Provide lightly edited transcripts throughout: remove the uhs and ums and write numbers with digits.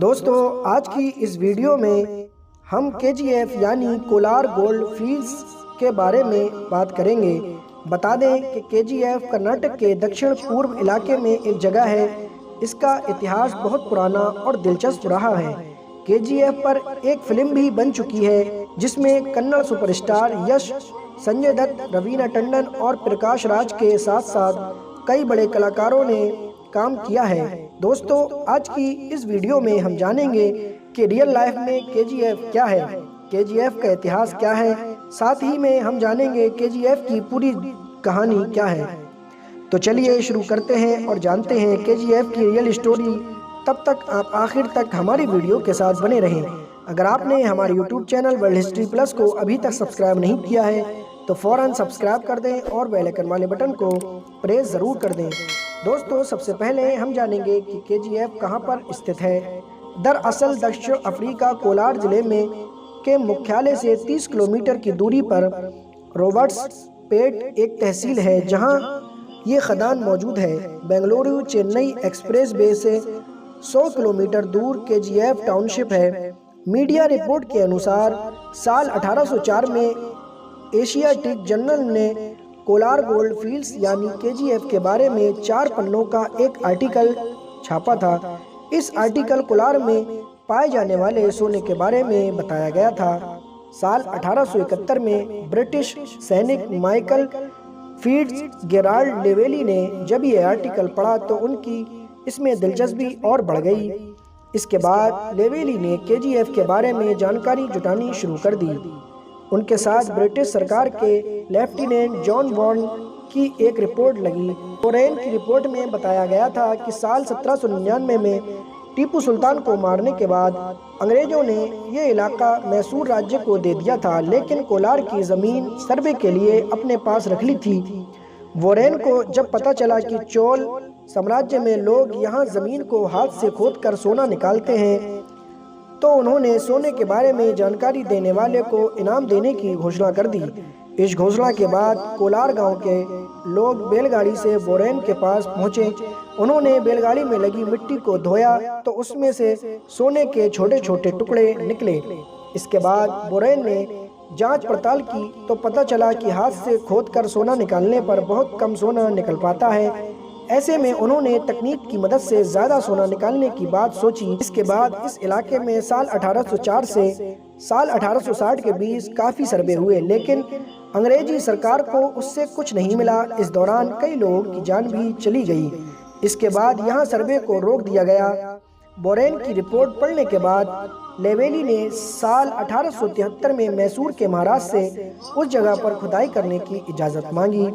दोस्तों आज की इस वीडियो में हम KGF यानी कोलार गोल्ड फील्ड्स के बारे में बात करेंगे। बता दें कि KGF कर्नाटक के दक्षिण पूर्व इलाके में एक जगह है। इसका इतिहास बहुत पुराना और दिलचस्प रहा है। KGF पर एक फिल्म भी बन चुकी है जिसमें कन्नड़ सुपरस्टार यश, संजय दत्त, रवीना टंडन और प्रकाश राज के साथ साथ कई बड़े कलाकारों ने काम किया है। दोस्तों आज की इस वीडियो में हम जानेंगे कि रियल लाइफ में KGF क्या है, KGF का इतिहास क्या है, साथ ही में हम जानेंगे KGF की पूरी कहानी क्या है। तो चलिए शुरू करते हैं और जानते हैं KGF की रियल स्टोरी। तब तक आप आखिर तक हमारी वीडियो के साथ बने रहें। अगर आपने हमारे YouTube channel world history plus को अभी तक सब्सक्राइब नहीं किया है तो फ़ौरन सब्सक्राइब कर दें और बेल आइकन वाले बटन को प्रेस ज़रूर कर दें। दोस्तों सबसे पहले हम जानेंगे कि KGF कहां पर स्थित है। दरअसल दक्षिण अफ्रीका कोलार जिले में के मुख्यालय से 30 किलोमीटर की दूरी पर रॉबर्ट्स पेट एक तहसील है जहां ये खदान मौजूद है। बेंगलुरु चेन्नई एक्सप्रेस वे से 100 किलोमीटर दूर KGF टाउनशिप है। मीडिया रिपोर्ट के अनुसार साल 1804 में एशियाटिक जर्नल ने कोलार गोल्ड फील्ड्स यानी KGF के बारे में 4 पन्नों का एक आर्टिकल छापा था। इस आर्टिकल कोलार में पाए जाने वाले सोने के बारे में बताया गया था। साल 1871 में ब्रिटिश सैनिक माइकल फीट्ज गेराल्ड लेवेली ने जब ये आर्टिकल पढ़ा तो उनकी इसमें दिलचस्पी और बढ़ गई। इसके बाद लेवेली ने KGF के बारे में जानकारी जुटानी शुरू कर दी। उनके साथ ब्रिटिश सरकार के लेफ्टिनेंट जॉन वॉर्न की एक रिपोर्ट लगी। वॉरेन की रिपोर्ट में बताया गया था कि साल 1799 में टीपू सुल्तान को मारने के बाद अंग्रेजों ने ये इलाका मैसूर राज्य को दे दिया था, लेकिन कोलार की ज़मीन सर्वे के लिए अपने पास रख ली थी। वॉरेन को जब पता चला कि चोल साम्राज्य में लोग यहाँ ज़मीन को हाथ से खोदकर सोना निकालते हैं तो उन्होंने सोने के बारे में जानकारी देने वाले को इनाम देने की घोषणा कर दी। इस घोषणा के बाद कोलार गांव के लोग बैलगाड़ी से वॉरेन के पास पहुंचे। उन्होंने बैलगाड़ी में लगी मिट्टी को धोया तो उसमें से सोने के छोटे छोटे टुकड़े निकले। इसके बाद वॉरेन ने जांच पड़ताल की तो पता चला कि हाथ से खोदकर सोना निकालने पर बहुत कम सोना निकल पाता है। ऐसे में उन्होंने तकनीक की मदद से ज़्यादा सोना निकालने की बात सोची। इसके बाद इस इलाके में साल 1804 से साल 1860 के बीच काफ़ी सर्वे हुए, लेकिन अंग्रेजी सरकार को उससे कुछ नहीं मिला। इस दौरान कई लोगों की जान भी चली गई। इसके बाद यहाँ सर्वे को रोक दिया गया। वॉरेन की रिपोर्ट पढ़ने के बाद लेवेली ने साल 1873 में मैसूर के महाराज से उस जगह पर खुदाई करने की इजाज़त मांगी।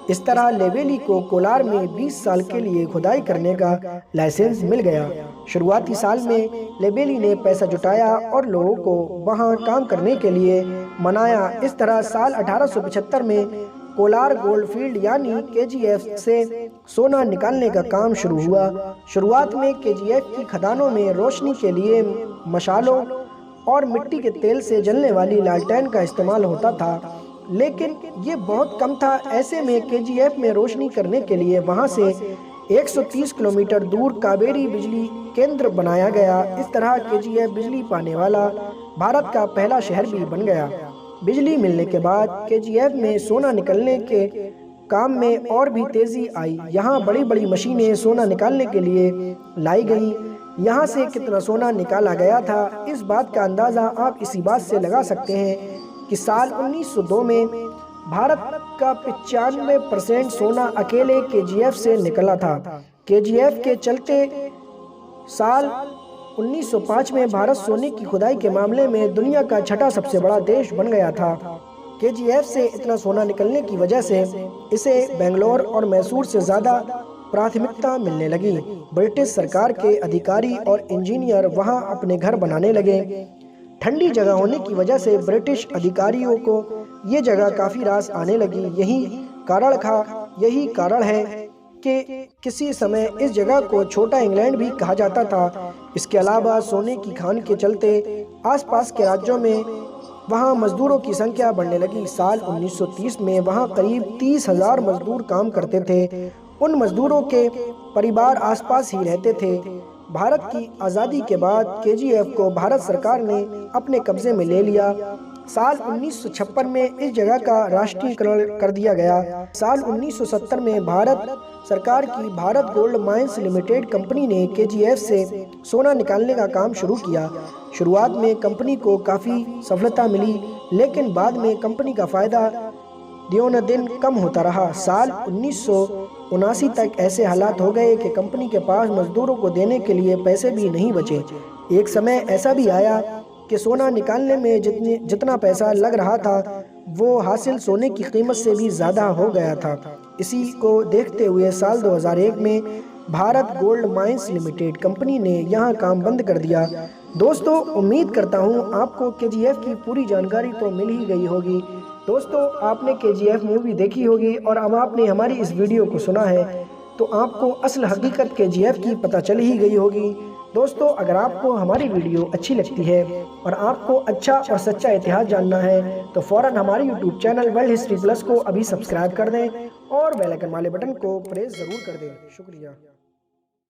इस तरह लेवेली को कोलार में 20 साल के लिए खुदाई करने का लाइसेंस मिल गया। शुरुआती साल में लेवेली ने पैसा जुटाया और लोगों को वहां काम करने के लिए मनाया। इस तरह साल 1875 में कोलार गोल्ड फील्ड यानी KGF से सोना निकालने का काम शुरू हुआ। शुरुआत में KGF की खदानों में रोशनी के लिए मशालों और मिट्टी के तेल से जलने वाली लालटेन का इस्तेमाल होता था, लेकिन ये बहुत कम था। ऐसे में KGF में रोशनी करने के लिए वहां से 130 किलोमीटर दूर कावेरी बिजली केंद्र बनाया गया। इस तरह KGF बिजली पाने वाला भारत का पहला शहर भी बन गया। बिजली मिलने के बाद KGF में सोना निकलने के काम में और भी तेजी आई। यहाँ बड़ी बड़ी मशीनें सोना निकालने के लिए लाई गई। यहाँ से कितना सोना निकाला गया था, इस बात का अंदाज़ा आप इसी बात से लगा सकते हैं कि साल 1902 में भारत का 95% सोना अकेले KGF से निकला था। KGF के चलते साल 1905 में भारत सोने की खुदाई के मामले में दुनिया का छठा सबसे बड़ा देश बन गया था। KGF से इतना सोना निकलने की वजह से इसे बेंगलोर और मैसूर से ज़्यादा प्राथमिकता मिलने लगी। ब्रिटिश सरकार के अधिकारी और इंजीनियर वहां अपने घर बनाने लगे। ठंडी जगह होने की वजह से ब्रिटिश अधिकारियों को ये जगह काफ़ी रास आने लगी। यही कारण है कि किसी समय इस जगह को छोटा इंग्लैंड भी कहा जाता था। इसके अलावा सोने की खान के चलते आसपास के राज्यों में वहाँ मजदूरों की संख्या बढ़ने लगी। साल 1930 में वहाँ करीब 30,000 मजदूर काम करते थे। उन मजदूरों के परिवार आसपास ही रहते थे। भारत की आज़ादी के बाद KGF को भारत सरकार ने अपने कब्जे में ले लिया। साल 1956 में इस जगह का राष्ट्रीयकरण कर दिया गया। साल 1970 में भारत सरकार की Bharat gold mines limited company ने KGF से सोना निकालने का काम शुरू किया। शुरुआत में कंपनी को काफ़ी सफलता मिली, लेकिन बाद में कंपनी का फ़ायदा दिनों न दिन कम होता रहा। साल 1979 तक ऐसे हालात हो गए कि कंपनी के पास मजदूरों को देने के लिए पैसे भी नहीं बचे। एक समय ऐसा भी आया कि सोना निकालने में जितना पैसा लग रहा था वो हासिल सोने की कीमत से भी ज़्यादा हो गया था। इसी को देखते हुए साल 2001 में Bharat gold mines limited company ने यहां काम बंद कर दिया। दोस्तों, उम्मीद करता हूं आपको KGF की पूरी जानकारी तो मिल ही गई होगी। दोस्तों, आपने KGF मूवी देखी होगी और अब आपने हमारी इस वीडियो को सुना है तो आपको असल हकीकत KGF की पता चल ही गई होगी। दोस्तों, अगर आपको हमारी वीडियो अच्छी लगती है और आपको अच्छा और सच्चा इतिहास जानना है तो फ़ौरन हमारे YouTube channel world history plus को अभी सब्सक्राइब कर दें और बेल आइकन वाले बटन को प्रेस ज़रूर कर दें। शुक्रिया।